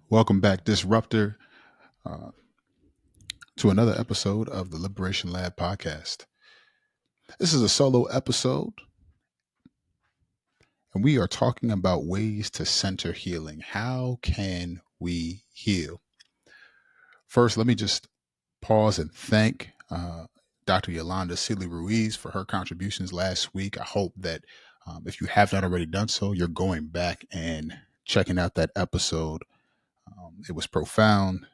Welcome back, Disruptor, uh, to another episode of the Liberation Lab podcast. This is a solo episode, and we are talking about ways to center healing. How can we heal? First, let me just pause and thank Dr. Yolanda Seeley Ruiz for her contributions last week. I hope that if you have not already done so, you're going back and checking out that episode. It was profound.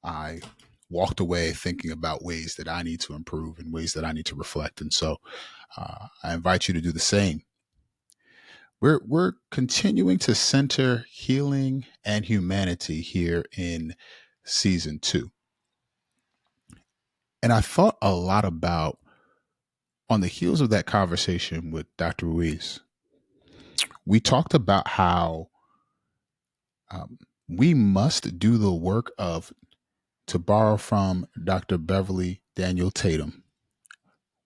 I walked away thinking about ways that I need to improve and ways that I need to reflect. And so I invite you to do the same. We're continuing to center healing and humanity here in season 2. And I thought a lot about, on the heels of that conversation with Dr. Ruiz, we talked about how we must do the work of, to borrow from Dr. Beverly Daniel Tatum,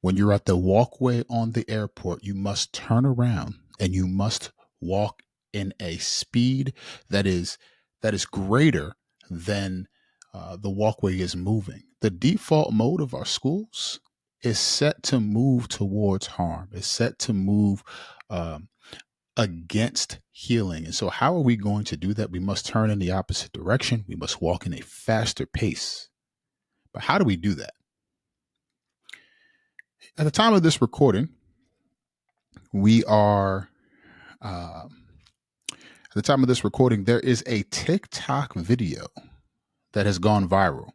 when you're at the walkway on the airport, you must turn around and you must walk in a speed that is greater than the walkway is moving. The default mode of our schools is set to move towards harm. It's set to move against healing. And so, how are we going to do that? We must turn in the opposite direction. We must walk in a faster pace. But how do we do that? At the time of this recording, we are, at the time of this recording, there is a TikTok video that has gone viral.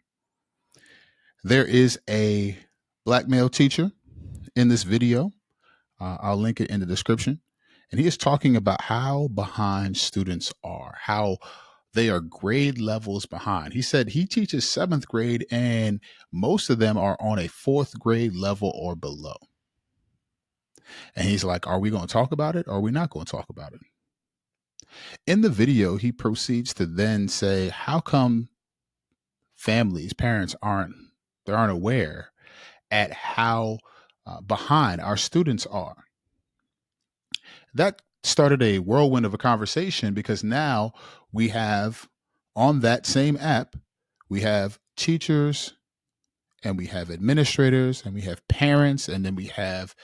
There is a black male teacher in this video. I'll link it in the description. And he is talking about how behind students are, how they are grade levels behind. He said he teaches 7th grade and most of them are on a 4th grade level or below. And he's like, are we going to talk about it or are we not going to talk about it? In the video, he proceeds to then say, how come families, parents aren't aware at how behind our students are? That started a whirlwind of a conversation because now we have, on that same app, we have teachers and we have administrators and we have parents and then we have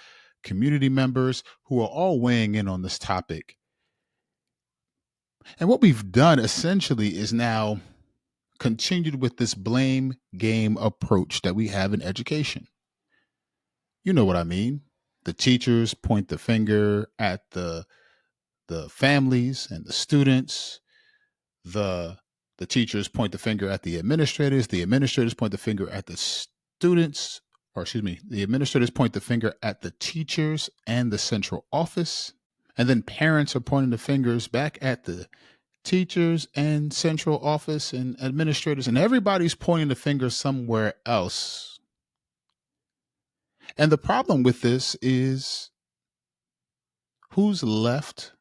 community members who are all weighing in on this topic. And what we've done essentially is now continued with this blame game approach that we have in education. You know what I mean? The teachers point the finger at the families and the students. The teachers point the finger at the administrators. The administrators point the finger at the students, or excuse me, the administrators point the finger at the teachers and the central office. And then parents are pointing the fingers back at the teachers and central office and administrators, and everybody's pointing the finger somewhere else. And the problem with this is, who's left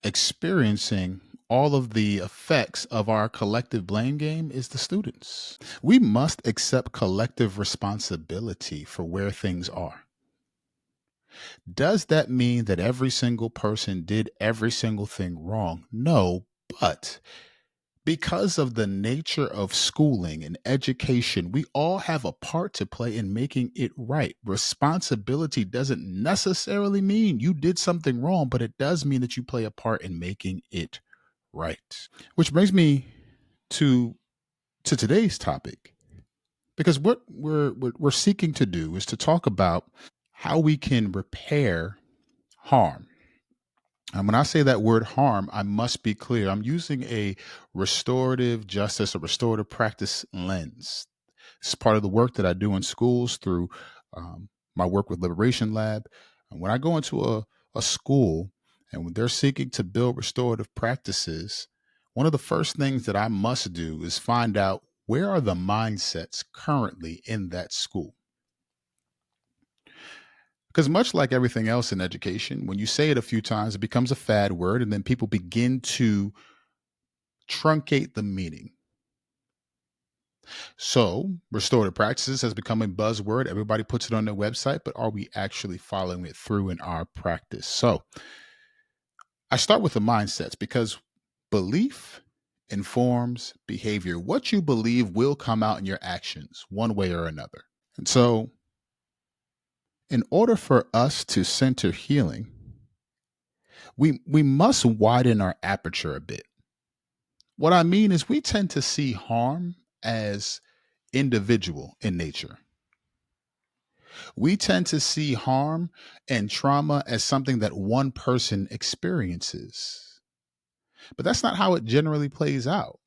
experiencing all of the effects of our collective blame game is the students. We must accept collective responsibility for where things are. Does that mean that every single person did every single thing wrong? No, but because of the nature of schooling and education, we all have a part to play in making it right. Responsibility doesn't necessarily mean you did something wrong, but it does mean that you play a part in making it right. Which brings me to today's topic, because what we're seeking to do is to talk about how we can repair harm. And when I say that word harm, I must be clear. I'm using a restorative justice, a restorative practice lens. It's part of the work that I do in schools through my work with Liberation Lab. And when I go into a school and when they're seeking to build restorative practices, one of the first things that I must do is find out, where are the mindsets currently in that school? Because much like everything else in education, when you say it a few times, it becomes a fad word, and then people begin to truncate the meaning. So restorative practices has become a buzzword. Everybody puts it on their website, but are we actually following it through in our practice? So I start with the mindsets because, Belief informs behavior. What you believe will come out in your actions, one way or another. And so, in order for us to center healing, we must widen our aperture a bit. What I mean is, we tend to see harm as individual in nature. We tend to see harm and trauma as something that one person experiences. But that's not how it generally plays out.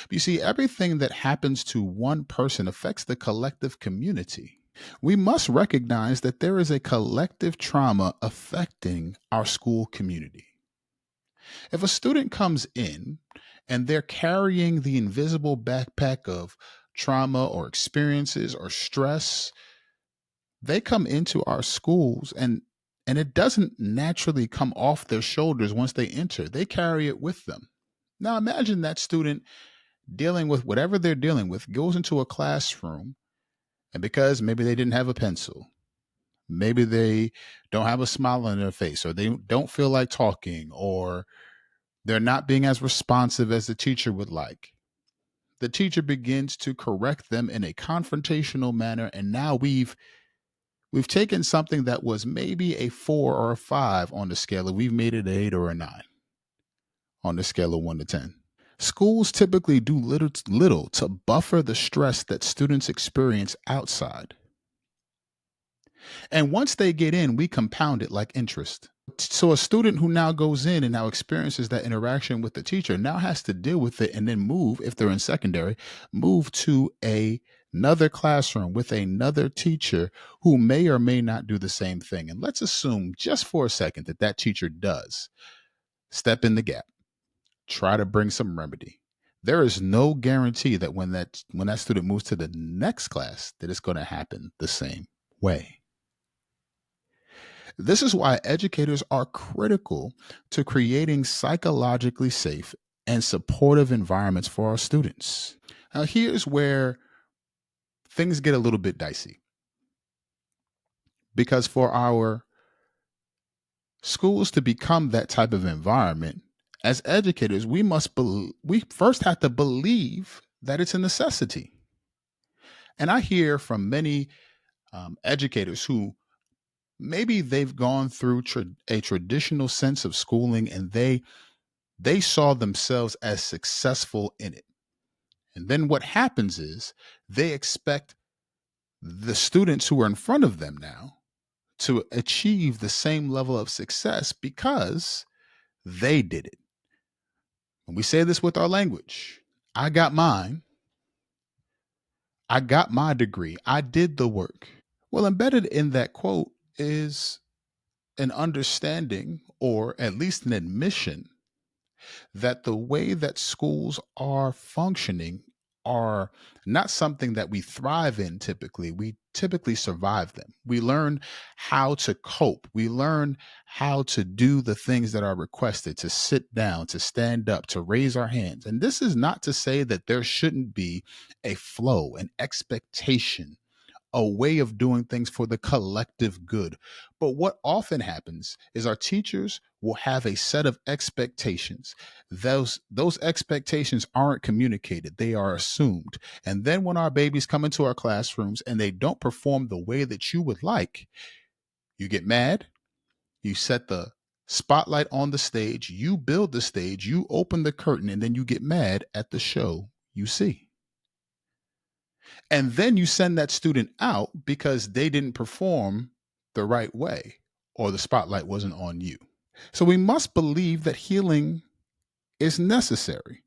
You see, everything that happens to one person affects the collective community. We must recognize that there is a collective trauma affecting our school community. If a student comes in and they're carrying the invisible backpack of trauma or experiences or stress, they come into our schools and it doesn't naturally come off their shoulders once they enter. They carry it with them. Now imagine that student dealing with whatever they're dealing with, goes into a classroom, and because maybe they didn't have a pencil, maybe they don't have a smile on their face, or they don't feel like talking, or they're not being as responsive as the teacher would like. The teacher begins to correct them in a confrontational manner, and now we've taken something that was maybe a 4 or a 5 on the scale, and we've made it an 8 or a 9 on the scale of 1 to 10. Schools typically do little to buffer the stress that students experience outside. And once they get in, we compound it like interest. So a student who now goes in and now experiences that interaction with the teacher now has to deal with it and then move, if they're in secondary, move to another classroom with another teacher who may or may not do the same thing. And let's assume just for a second that that teacher does step in the gap, try to bring some remedy. There is no guarantee that when that student moves to the next class that it's going to happen the same way. This is why educators are critical to creating psychologically safe and supportive environments for our students. Now, here's where things get a little bit dicey. Because for our schools to become that type of environment, as educators, we first have to believe that it's a necessity. And I hear from many educators who maybe they've gone through a traditional sense of schooling and they saw themselves as successful in it. And then what happens is they expect the students who are in front of them now to achieve the same level of success because they did it. And we say this with our language. I got mine. I got my degree. I did the work. Well, embedded in that quote is an understanding, or at least an admission, that the way that schools are functioning are not something that we thrive in typically. We typically survive them. We learn how to cope. We learn how to do the things that are requested, to sit down, to stand up, to raise our hands. And this is not to say that there shouldn't be a flow, an expectation, a way of doing things for the collective good. But what often happens is our teachers will have a set of expectations. Those expectations aren't communicated, they are assumed. And then when our babies come into our classrooms and they don't perform the way that you would like, you get mad, you set the spotlight on the stage, you build the stage, you open the curtain, and then you get mad at the show you see. And then you send that student out because they didn't perform the right way or the spotlight wasn't on you. So we must believe that healing is necessary.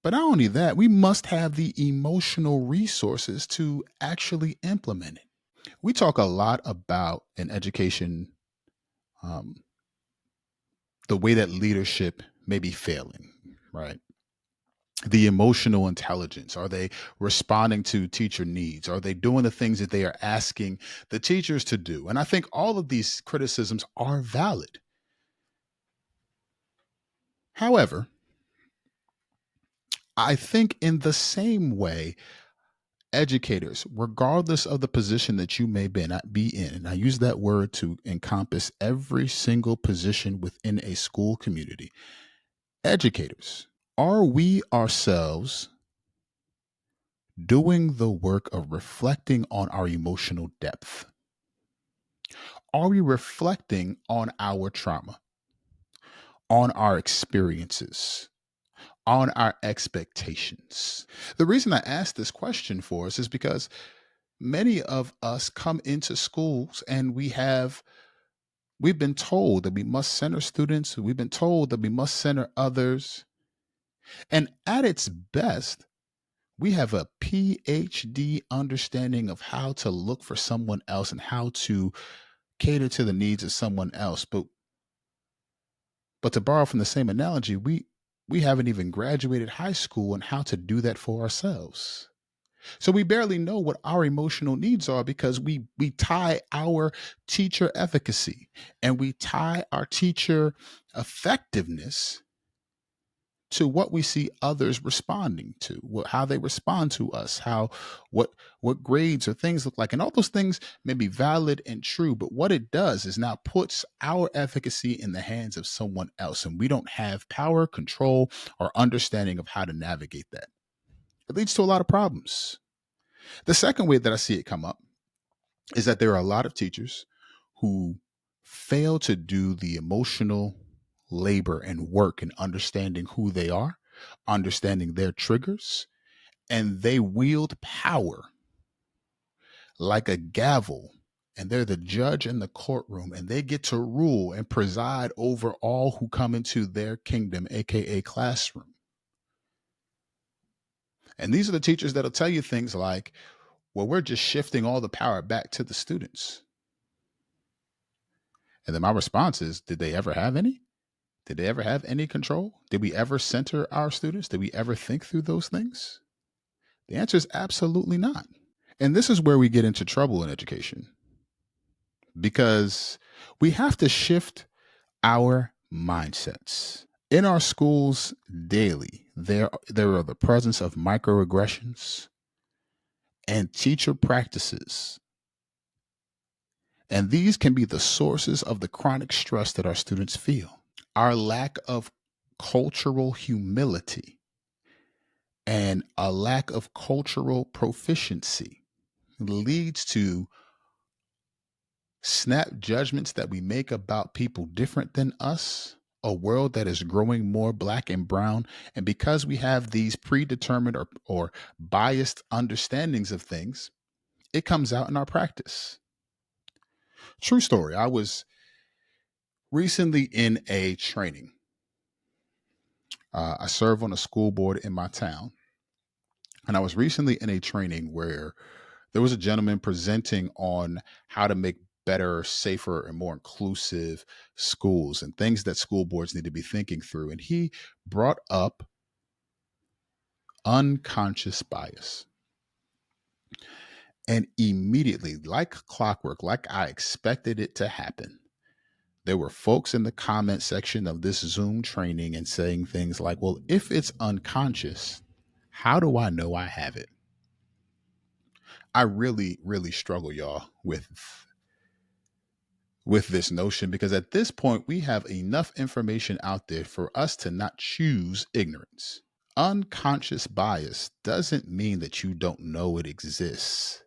But not only that, we must have the emotional resources to actually implement it. We talk a lot about in education um, the way that leadership may be failing, right? The emotional intelligence. Are they responding to teacher needs? Are they doing the things that they are asking the teachers to do? And I think all of these criticisms are valid. However, I think in the same way, educators, regardless of the position that you may be in, and I use that word to encompass every single position within a school community, Educators, are we ourselves doing the work of reflecting on our emotional depth? Are we reflecting on our trauma, on our experiences, on our expectations? The reason I ask this question for us is because many of us come into schools and we've been told that we must center students, we've been told that we must center others. And at its best, we have a PhD understanding of how to look for someone else and how to cater to the needs of someone else. But to borrow from the same analogy, we haven't even graduated high school on how to do that for ourselves. So we barely know what our emotional needs are because we tie our teacher efficacy and we tie our teacher effectiveness to what we see others responding to, how they respond to us, how what grades or things look like, and all those things may be valid and true. But what it does is now puts our efficacy in the hands of someone else, and we don't have power, control, or understanding of how to navigate that. It leads to a lot of problems. The second way that I see it come up is that there are a lot of teachers who fail to do the emotional labor and work in understanding who they are, understanding their triggers, and they wield power like a gavel. And they're the judge in the courtroom, and they get to rule and preside over all who come into their kingdom, aka classroom. And these are the teachers that'll tell you things like, well, we're just shifting all the power back to the students. And then my response is, did they ever have any? Did they ever have any control? Did we ever center our students? Did we ever think through those things? The answer is absolutely not. And this is where we get into trouble in education because we have to shift our mindsets. In our schools daily, there are the presence of microaggressions and teacher practices. And these can be the sources of the chronic stress that our students feel. Our lack of cultural humility and a lack of cultural proficiency leads to snap judgments that we make about people different than us, a world that is growing more black and brown. And because we have these predetermined or biased understandings of things, it comes out in our practice. True story. I was recently in a training. I serve on a school board in my town. And I was recently in a training where there was a gentleman presenting on how to make better, safer, and more inclusive schools and things that school boards need to be thinking through. And he brought up unconscious bias. And immediately, like clockwork, like I expected it to happen, there were folks in the comment section of this Zoom training and saying things like, well, if it's unconscious, how do I know I have it? I really, really struggle, y'all, with this notion because at this point we have enough information out there for us to not choose ignorance. Unconscious bias doesn't mean that you don't know it exists.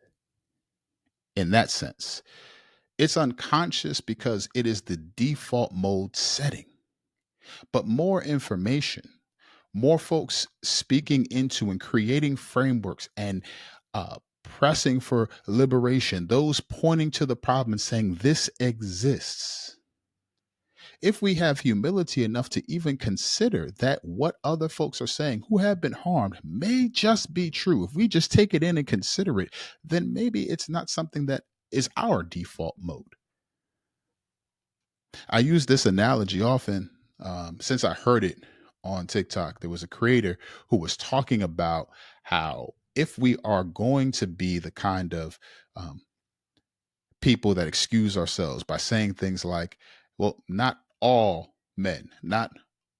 In that sense, it's unconscious because it is the default mode setting. But more information, more folks speaking into and creating frameworks and pressing for liberation, those pointing to the problem and saying this exists. If we have humility enough to even consider that what other folks are saying who have been harmed may just be true, if we just take it in and consider it, then maybe it's not something that is our default mode. I use this analogy often since I heard it on TikTok. There was a creator who was talking about how if we are going to be the kind of people that excuse ourselves by saying things like, well, not all men, not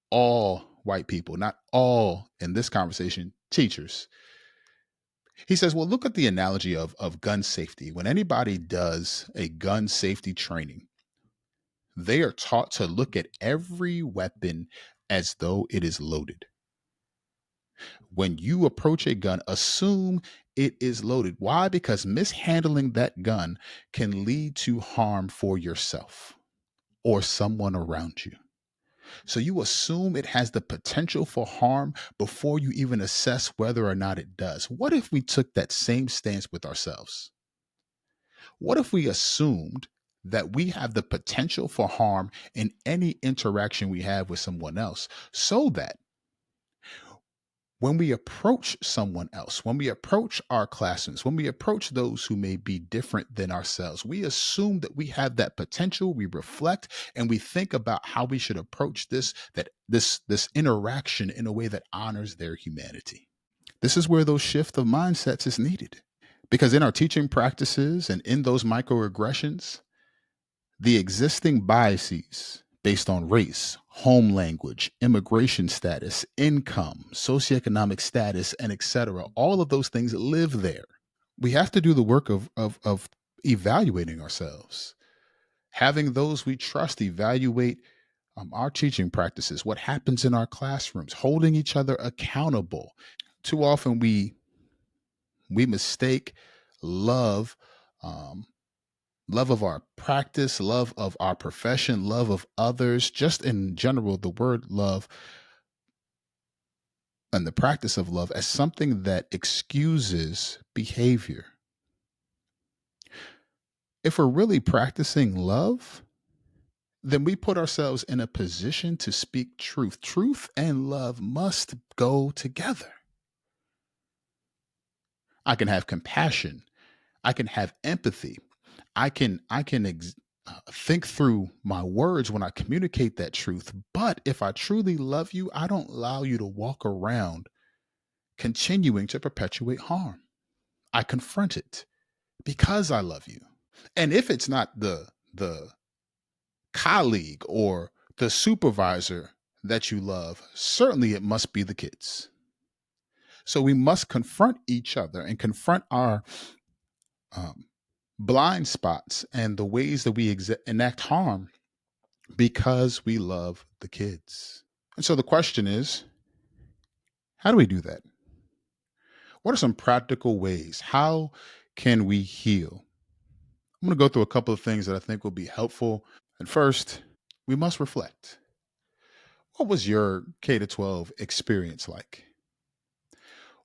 all white people, not all, in this conversation, teachers. He says, well, look at the analogy of gun safety. When anybody does a gun safety training, they are taught to look at every weapon as though it is loaded. When you approach a gun, assume it is loaded. Why? Because mishandling that gun can lead to harm for yourself or someone around you. So you assume it has the potential for harm before you even assess whether or not it does. What if we took that same stance with ourselves? What if we assumed that we have the potential for harm in any interaction we have with someone else, so that when we approach someone else, when we approach our classmates, when we approach those who may be different than ourselves, we assume that we have that potential, we reflect, and we think about how we should approach this interaction in a way that honors their humanity. This is where those shift of mindsets is needed. Because in our teaching practices and in those microaggressions, the existing biases based on race, home language, immigration status, income, socioeconomic status, and etc., all of those things live there. We have to do the work of evaluating ourselves, having those we trust evaluate our teaching practices, what happens in our classrooms, holding each other accountable. Too often we mistake love, um, love of our practice, love of our profession, love of others, just in general, the word love and the practice of love as something that excuses behavior. If we're really practicing love, then we put ourselves in a position to speak truth. Truth and love must go together. I can have compassion. I can have empathy. I can think through my words when I communicate that truth. But if I truly love you, I don't allow you to walk around continuing to perpetuate harm. I confront it because I love you. And if it's not the colleague or the supervisor that you love, certainly it must be the kids. So we must confront each other and confront our um, blind spots and the ways that we enact harm because we love the kids. And so the question is, how do we do that? What are some practical ways? How can we heal? I'm going to go through a couple of things that I think will be helpful. And first, we must reflect. What was your K to 12 experience like?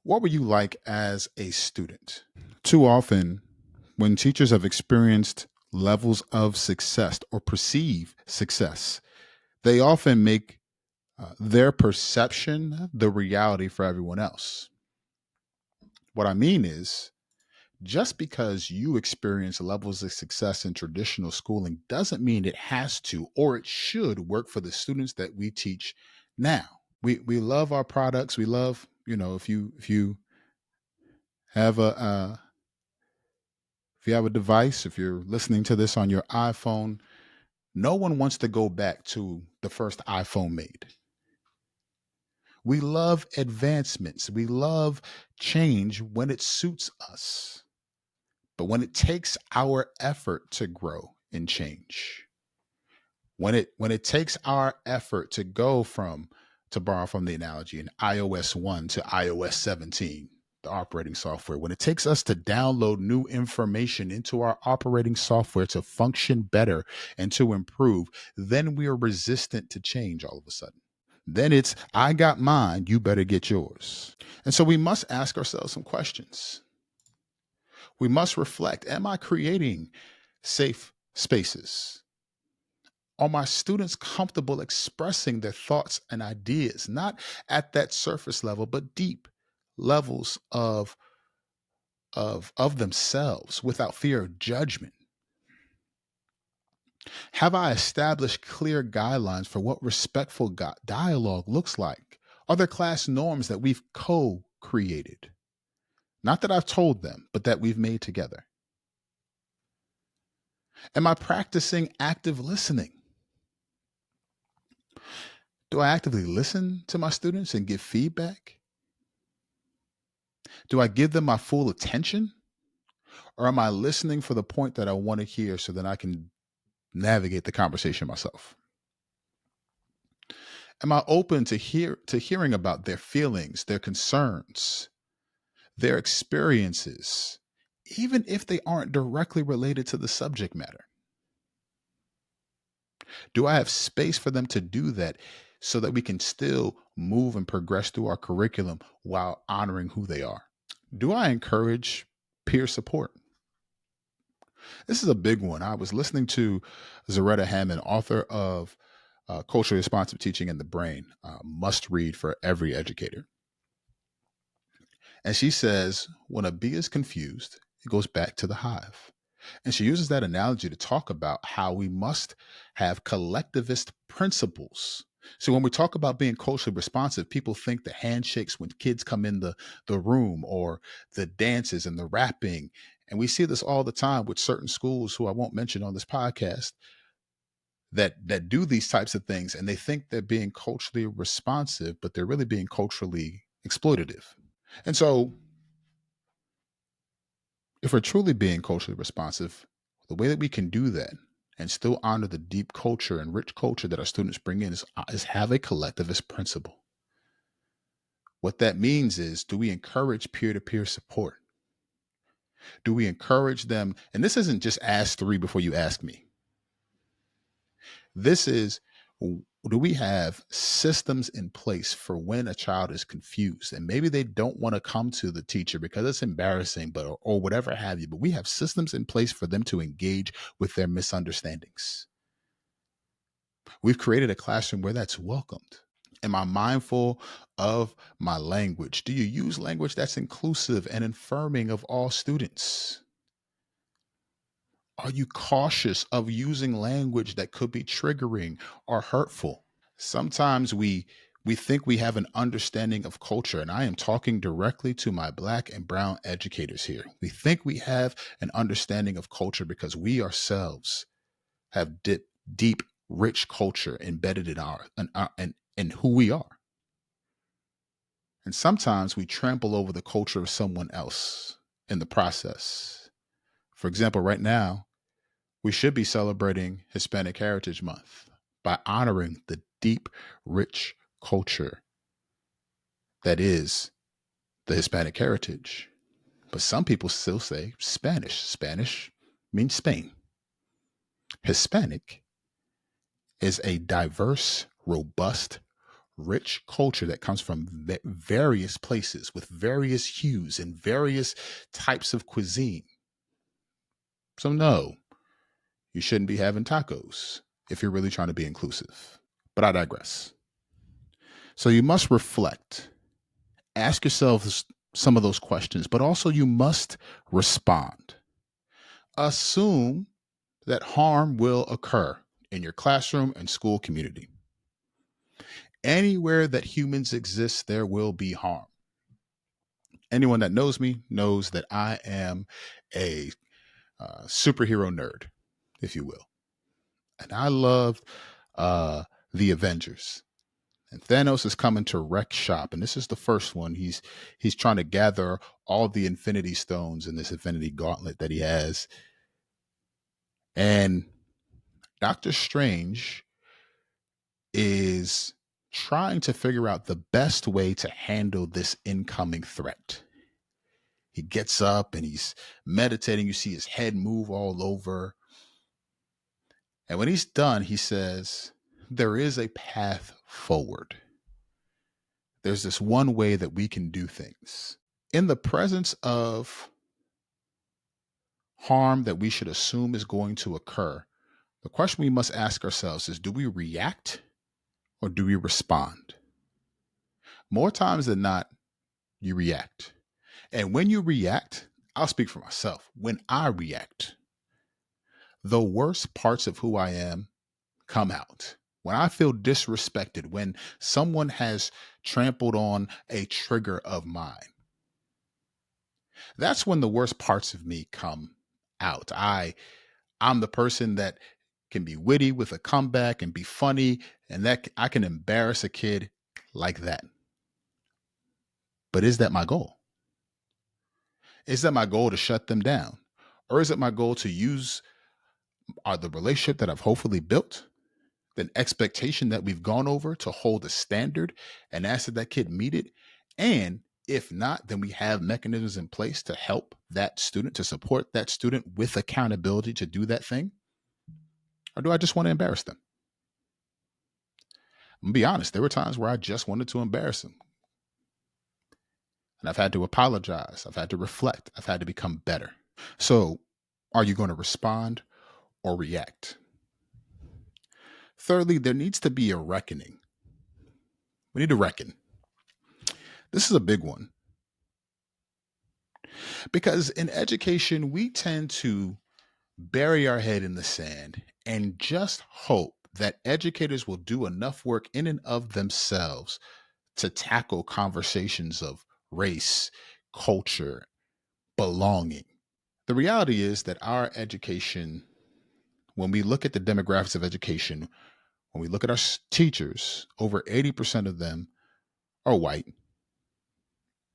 What were you like as a student? Too often, when teachers have experienced levels of success or perceive success, they often make their perception the reality for everyone else. What I mean is, just because you experience levels of success in traditional schooling doesn't mean it has to or it should work for the students that we teach now. We love our products. We love, if you have a device, if you're listening to this on your iPhone, no one wants to go back to the first iPhone made. We love advancements. We love change when it suits us. But when it takes our effort to grow and change, when it takes our effort to go from, to borrow from the analogy, in iOS 1 to iOS 17, the operating software, when it takes us to download new information into our operating software to function better and to improve, then we are resistant to change all of a sudden. Then it's, I got mine, you better get yours. And so we must ask ourselves some questions. We must reflect, am I creating safe spaces? Are my students comfortable expressing their thoughts and ideas, not at that surface level, but deep levels of themselves without fear of judgment? Have I established clear guidelines for what respectful dialogue looks like? Are there class norms that we've co-created? Not that I've told them, but that we've made together. Am I practicing active listening? Do I actively listen to my students and give feedback? Do I give them my full attention? Or am I listening for the point that I want to hear so that I can navigate the conversation myself? Am I open to hearing about their feelings, their concerns, their experiences, even if they aren't directly related to the subject matter? Do I have space for them to do that so that we can still move and progress through our curriculum while honoring who they are? Do I encourage peer support? This is a big one. I was listening to Zaretta Hammond, author of Culturally Responsive Teaching and the Brain, must read for every educator. And she says, when a bee is confused, it goes back to the hive. And she uses that analogy to talk about how we must have collectivist principles. So when we talk about being culturally responsive, people think the handshakes when kids come in the room, or the dances and the rapping. And we see this all the time with certain schools who I won't mention on this podcast that do these types of things, and they think they're being culturally responsive, but they're really being culturally exploitative. And so if we're truly being culturally responsive, the way that we can do that and still honor the deep culture and rich culture that our students bring in is have a collectivist principle. What that means is, do we encourage peer-to-peer support? Do we encourage them? And this isn't just ask three before you ask me. This is, do we have systems in place for when a child is confused and maybe they don't want to come to the teacher because it's embarrassing, but or whatever have you, but we have systems in place for them to engage with their misunderstandings. We've created a classroom where that's welcomed. Am I mindful of my language? Do you use language that's inclusive and affirming of all students? Are you cautious of using language that could be triggering or hurtful? Sometimes we think we have an understanding of culture, and I am talking directly to my Black and brown educators here. We think we have an understanding of culture because we ourselves have deep, rich culture embedded in who we are. And sometimes we trample over the culture of someone else in the process. For example, right now, we should be celebrating Hispanic Heritage Month by honoring the deep, rich culture that is the Hispanic heritage. But some people still say Spanish. Spanish means Spain. Hispanic is a diverse, robust, rich culture that comes from various places with various hues and various types of cuisine. So, no, you shouldn't be having tacos if you're really trying to be inclusive. But I digress. So, you must reflect, ask yourselves some of those questions, but also you must respond. Assume that harm will occur in your classroom and school community. Anywhere that humans exist, there will be harm. Anyone that knows me knows that I am a superhero nerd, if you will. And I love uh, the Avengers. And Thanos is coming to wreck shop, and this is the first one. He's trying to gather all the Infinity Stones in this Infinity Gauntlet that he has. And Doctor Strange is trying to figure out the best way to handle this incoming threat. He gets up and he's meditating. You see his head move all over. And when he's done, he says, there is a path forward. There's this one way that we can do things. In the presence of harm that we should assume is going to occur, the question we must ask ourselves is, do we react or do we respond? More times than not, you react. And when you react, I'll speak for myself. When I react, the worst parts of who I am come out. When I feel disrespected, when someone has trampled on a trigger of mine, that's when the worst parts of me come out. I'm the person that can be witty with a comeback and be funny, and that I can embarrass a kid like that. But is that my goal? Is that my goal to shut them down? Or is it my goal to use the relationship that I've hopefully built, an expectation that we've gone over to hold a standard and ask that that kid meet it. And if not, then we have mechanisms in place to help that student, to support that student with accountability to do that thing. Or do I just want to embarrass them? I'm gonna be honest, there were times where I just wanted to embarrass them. And I've had to apologize. I've had to reflect. I've had to become better. So, are you going to respond or react? Thirdly, there needs to be a reckoning. We need to reckon. This is a big one because in education, we tend to bury our head in the sand and just hope that educators will do enough work in and of themselves to tackle conversations of race, culture, belonging. The reality is that our education, when we look at the demographics of education, when we look at our teachers, over 80% of them are white,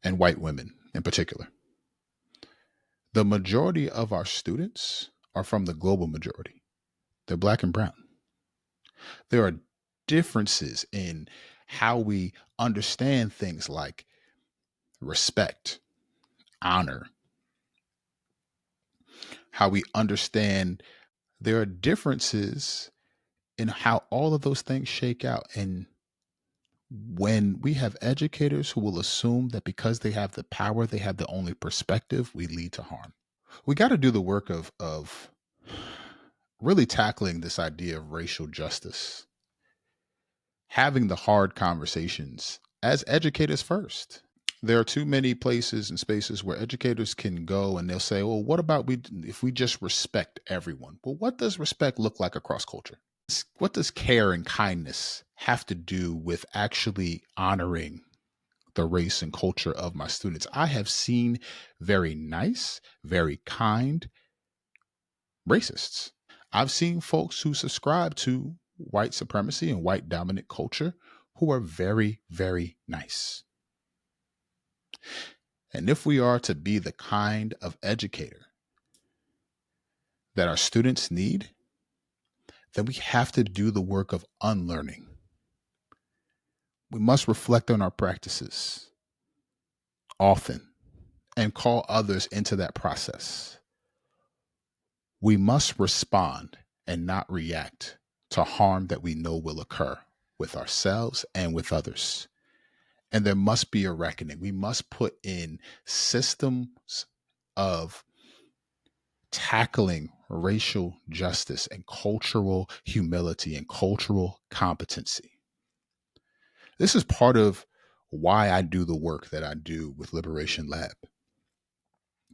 and white women in particular. The majority of our students are from the global majority. They're black and brown. There are differences in how we understand things like respect, honor, how we understand. There are differences in how all of those things shake out. And when we have educators who will assume that because they have the power, they have the only perspective, we lead to harm. We got to do the work of really tackling this idea of racial justice, having the hard conversations as educators first. There are too many places and spaces where educators can go and they'll say, well, what about we if we just respect everyone? Well, what does respect look like across culture? What does care and kindness have to do with actually honoring the race and culture of my students? I have seen very nice, very kind racists. I've seen folks who subscribe to white supremacy and white dominant culture who are very, very nice. And if we are to be the kind of educator that our students need, then we have to do the work of unlearning. We must reflect on our practices often and call others into that process. We must respond and not react to harm that we know will occur with ourselves and with others. And there must be a reckoning. We must put in systems of tackling racial justice and cultural humility and cultural competency. This is part of why I do the work that I do with Liberation Lab,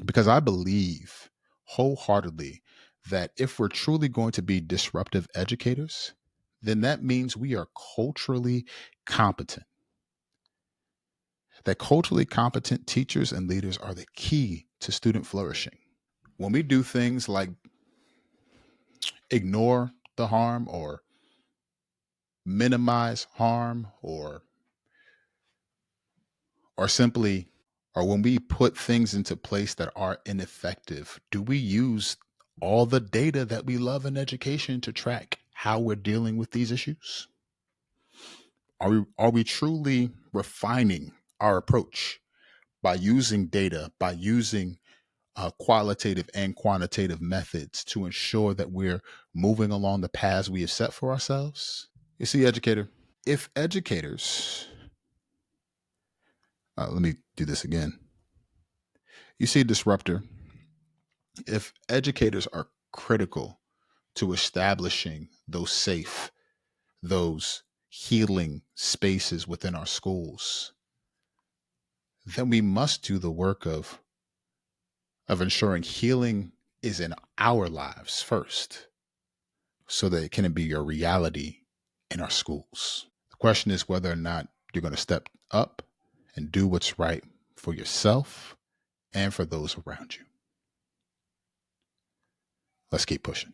because I believe wholeheartedly that if we're truly going to be disruptive educators, then that means we are culturally competent. That culturally competent teachers and leaders are the key to student flourishing. When we do things like ignore the harm or minimize harm or simply or when we put things into place that are ineffective, do we use all the data that we love in education to track how we're dealing with these issues? Are we truly refining our approach by using data, by using qualitative and quantitative methods to ensure that we're moving along the paths we have set for ourselves? You see, educator, if educators, let me do this again. You see, disruptor, if educators are critical to establishing those healing spaces within our schools, then we must do the work of ensuring healing is in our lives first so that it can be your reality in our schools. The question is whether or not you're going to step up and do what's right for yourself and for those around you. Let's keep pushing.